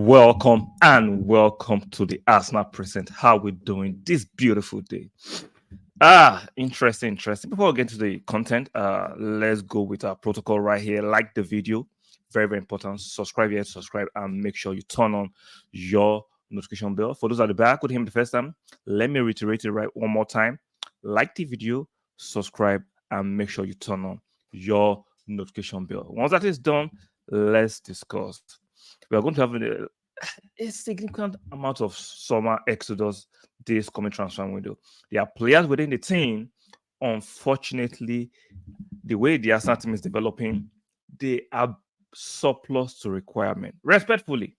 Welcome and welcome to the Arsenal Present. How we doing this beautiful day? Interesting. Before we get to the content, let's go with our protocol right here. Like the video, very important. Subscribe here, subscribe, and make sure you turn on your notification bell. For those at the back with him the first time, let me reiterate it right one more time. Like the video, subscribe, and make sure you turn on your notification bell. Once that is done, let's discuss. We are going to have a significant amount of summer exodus this coming transfer window. There are players within the team. Unfortunately, the way the Arsenal team is developing, they are surplus to requirement. Respectfully,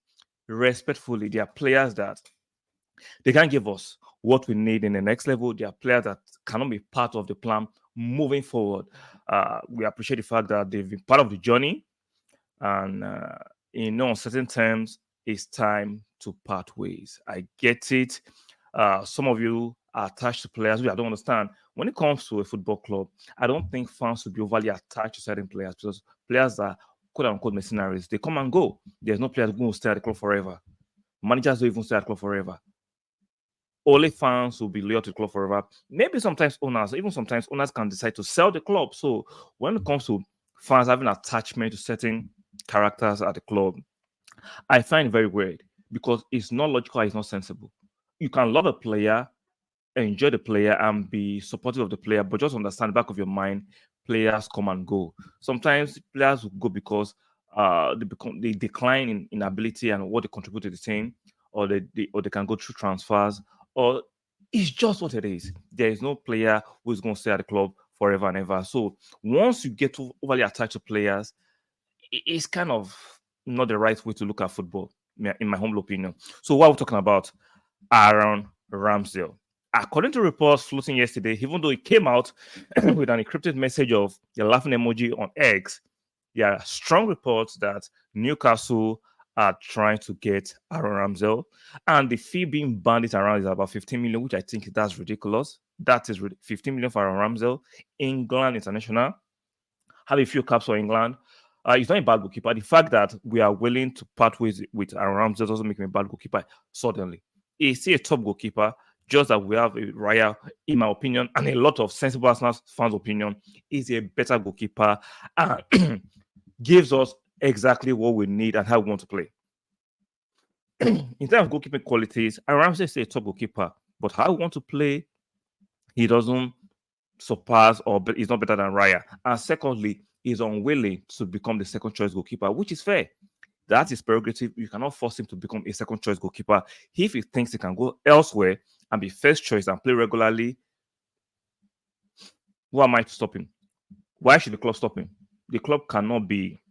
there are players that they can't give us what we need in the next level. There are players that cannot be part of the plan moving forward. We appreciate the fact that they've been part of the journey, and in no uncertain terms, it's time to part ways. I get it. Some of you are attached to players, which I don't understand. When it comes to a football club, I don't think fans should be overly attached to certain players because players are quote unquote mercenaries. They come and go. There's no players going to stay at the club forever. Managers don't even stay at the club forever. Only fans will be loyal to the club forever. Maybe sometimes owners, even sometimes owners can decide to sell the club. So when it comes to fans having attachment to certain characters at the club, I find it very weird because it's not logical, it's not sensible. You can love a player, enjoy the player, and be supportive of the player, but just understand back of your mind, players come and go. Sometimes players will go because they decline in ability and what they contribute to the team, or they can go through transfers, or it's just what it is. There is no player who is going to stay at the club forever and ever. So once you get overly attached to players, it's kind of not the right way to look at football, in my humble opinion. So what we're talking about, Aaron Ramsdale. According to reports floating yesterday, even though it came out with an encrypted message of a laughing emoji on X, there are strong reports that Newcastle are trying to get Aaron Ramsdale, and the fee being bandied around is about 15 million, which I think that's ridiculous. That is 15 million for Aaron Ramsdale. England international, have a few caps for England. He's not a bad goalkeeper. The fact that we are willing to part ways with Aaron Ramsdale doesn't make him a bad goalkeeper suddenly. He's still a top goalkeeper, just that we have a Raya, in my opinion, and a lot of sensible Arsenal fans' opinion, is a better goalkeeper and gives us exactly what we need and how we want to play. In terms of goalkeeping qualities, Aaron Ramsdale is a top goalkeeper, but how we want to play, he doesn't surpass or he's not better than Raya. And secondly, he's unwilling to become the second choice goalkeeper, which is fair. That is prerogative. You cannot force him to become a second choice goalkeeper. If he thinks he can go elsewhere and be first choice and play regularly, who am I to stop him? Why should the club stop him? The club cannot be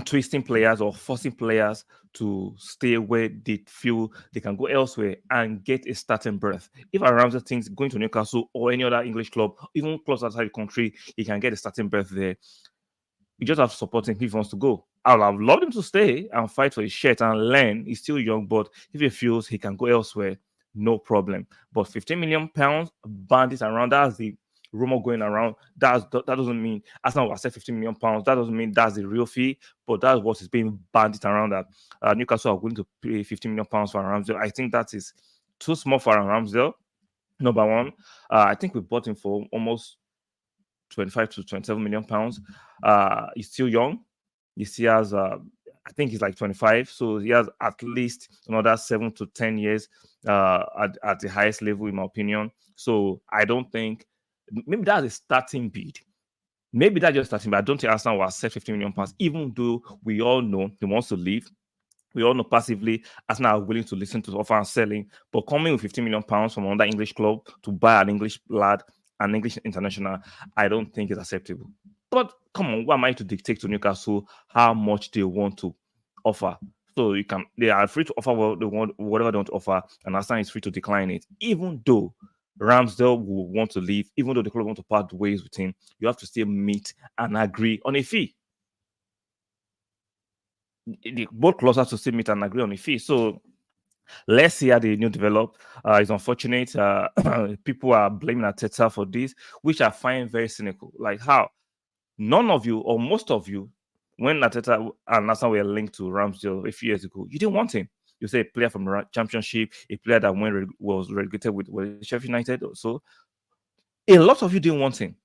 twisting players or forcing players to stay where they feel they can go elsewhere and get a starting berth. If Aaron Ramsdale thinks going to Newcastle or any other English club, even clubs outside the country, he can get a starting berth there. You just have to support him if he wants to go. I would have loved him to stay and fight for his shirt and learn. He's still young, but if he feels he can go elsewhere, no problem. But 15 million pounds bandits around, that's the rumor going around. That doesn't mean Arsenal will accept 15 million pounds. That doesn't mean that's the real fee, but that's what is being banded around, that Newcastle are going to pay 15 million pounds for Ramsdale. I think that is too small for Ramsdale. Number one, I think we bought him for almost 25 to 27 million pounds. He's still young. He still has, I think he's like 25, so he has at least another 7 to 10 years at the highest level, in my opinion. So I don't think, maybe that's a starting bid. Maybe that's just starting, but I don't think Arsenal will accept 15 million pounds, even though we all know he wants to leave. We all know passively Arsenal are willing to listen to the offer and selling, but coming with 15 million pounds from another English club to buy an English lad, an English international, I don't think is acceptable. But come on, why am I to dictate to Newcastle how much they want to offer? So they are free to offer what they want, whatever they want to offer, and Arsenal is free to decline it. Even though Ramsdale will want to leave, even though the club want to part ways with him, you have to still meet and agree on a fee. Both clubs have to still meet and agree on a fee. So let's see how the new develop. It's unfortunate. People are blaming Arteta for this, which I find very cynical. Like, how none of you or most of you when Ateta and Arsenal were linked to Ramsdale a few years ago, you didn't want him. You say a player from the Championship, a player that was relegated with Sheffield United. So a lot of you didn't want him.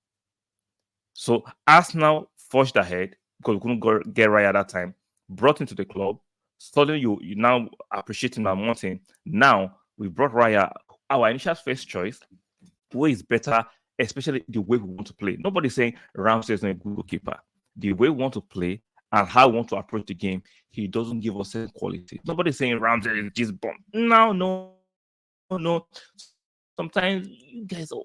So Arsenal forged ahead because we couldn't get Raya at that time. Brought him to the club. Suddenly you now appreciate him and want him. Now we brought Raya. Our initial first choice, who is better, especially the way we want to play. Nobody's saying Ramsey is not a good goalkeeper. The way we want to play and how we want to approach the game, he doesn't give us certain quality. Nobody's saying Ramsey is just bomb. No. Sometimes you guys are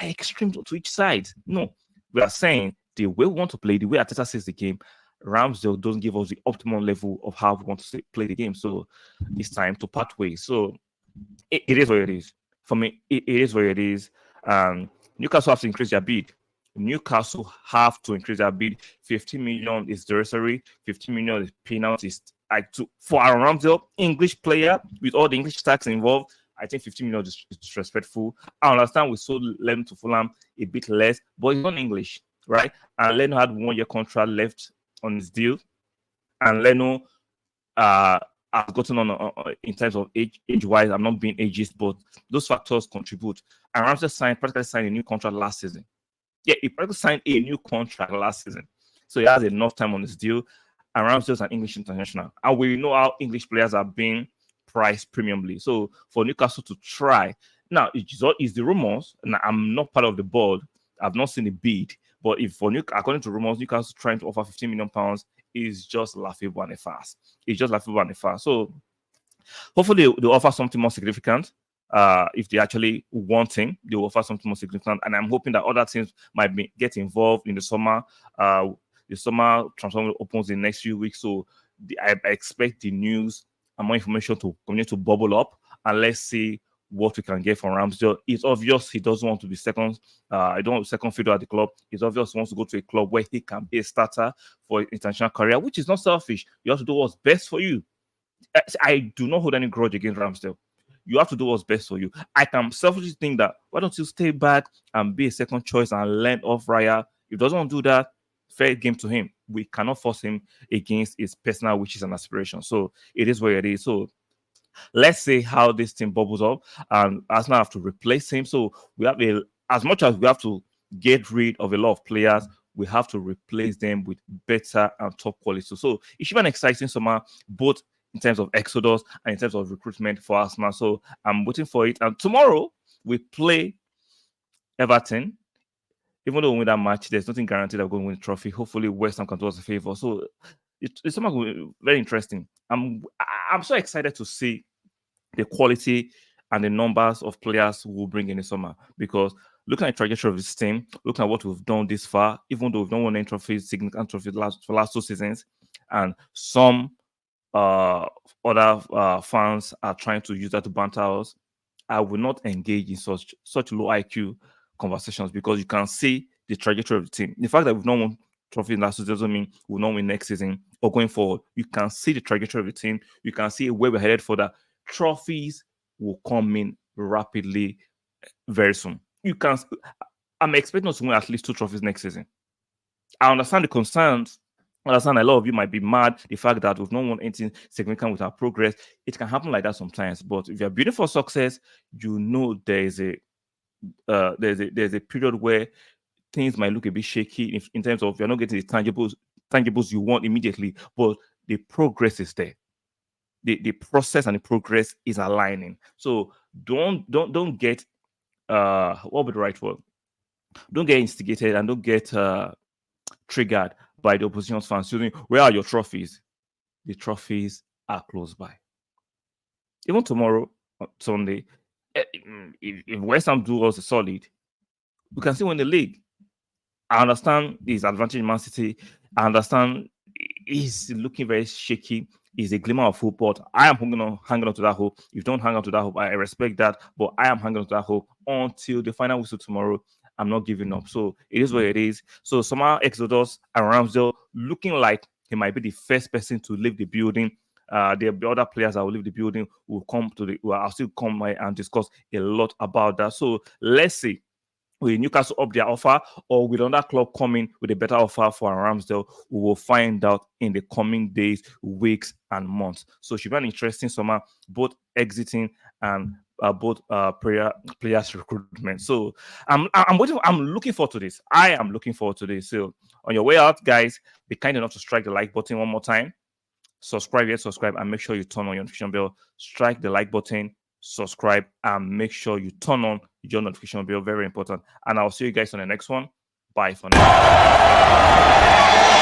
extreme to each side. No, we are saying the way we want to play, the way Arteta sees the game, Ramsdale doesn't give us the optimal level of how we want to play the game. So it's time to part ways. So it is what it is. For me, it is what it is. Newcastle have to increase their bid. Newcastle have to increase their bid. 50 million is derisory. 50 million is penalties. For Aaron Ramsdale, English player with all the English tax involved, I think 50 million is disrespectful. I understand we sold Leno to Fulham a bit less, but he's not English, right? And Leno had 1 year contract left on his deal, and Leno has gotten on in terms of age-wise. I'm not being ageist, but those factors contribute. And Ramsdale practically signed a new contract last season. Yeah, he practically signed a new contract last season, so he has enough time on his deal. And Ramsdale's an English international, and we know how English players are being priced premiumly. So for Newcastle to try now, it's the rumors, and I'm not part of the board. I've not seen a bid, but if according to rumors, Newcastle trying to offer 15 million pounds is just laughable and a farce. It's just laughable and a farce. So hopefully they'll offer something more significant. If they actually want him, they will offer something more significant. And I'm hoping that other teams might get involved in the summer. The summer transfer opens in the next few weeks. So I expect the news and more information to continue to bubble up. And let's see what we can get from Ramsdale. It's obvious he doesn't want to be second. I don't want second fiddle at the club. It's obvious he wants to go to a club where he can be a starter for international career, which is not selfish. You have to do what's best for you. I do not hold any grudge against Ramsdale. You have to do what's best for you. I can selfishly think that why don't you stay back and be a second choice and learn off Raya? If he doesn't want to do that, fair game to him. We cannot force him against his personal wishes and aspirations. So it is what it is. So let's see how this team bubbles up, and Arsenal have to replace him. So we have as much as we have to get rid of a lot of players, we have to replace them with better and top quality. So it should be an exciting summer, both in terms of exodus and in terms of recruitment for Arsenal. So I'm waiting for it. And tomorrow we play Everton. Even though we win that match, there's nothing guaranteed that we're going to win the trophy. Hopefully, West Ham can do us a favor. So it's something very interesting. I'm so excited to see the quality and the numbers of players who will bring in the summer, because looking at the trajectory of this team, looking at what we've done this far, even though we've not won any trophies, significant trophies for last 2 seasons, and some other fans are trying to use that to banter us, I will not engage in such low IQ conversations, because you can see the trajectory of the team. The fact that we've not won trophies last season doesn't mean we'll not win next season or going forward. You can see the trajectory of the team. You can see where we're headed for that. Trophies will come in rapidly very soon. I'm expecting us to win at least 2 trophies next season. I understand the concerns. I understand a lot of you might be mad the fact that we've not won anything significant with our progress. It can happen like that sometimes. But if you're building for success, you know there's a period where things might look a bit shaky in terms of you're not getting the tangibles you want immediately, but the progress is there. The process and the progress is aligning. So don't get what would be the right word? Don't get instigated and don't get triggered by the opposition's fans saying, where are your trophies? The trophies are close by. Even tomorrow, Sunday, if West Ham do us a solid, we can still win the league. I understand his advantage in Man City. I understand he's looking very shaky. He's a glimmer of hope, but I am hanging on to that hope. If you don't hang on to that hope, I respect that, but I am hanging on to that hope until the final whistle tomorrow. I'm not giving up. So it is what it is. So Summer Exodus and Ramsdale looking like he might be the first person to leave the building. There'll be other players that will leave the building, will still come and discuss a lot about that. So let's see with Newcastle up their offer, or with another club coming with a better offer for Ramsdale, we will find out in the coming days, weeks, and months. So it should be an interesting summer, both exiting and both players recruitment. So I'm waiting. I'm looking forward to this. I am looking forward to this. So on your way out, guys, be kind enough to strike the like button one more time. Subscribe yet, subscribe, and make sure you turn on your notification bell. Strike the like button, subscribe, and make sure you turn on your notification bell. Very important. And I'll see you guys on the next one. Bye for now.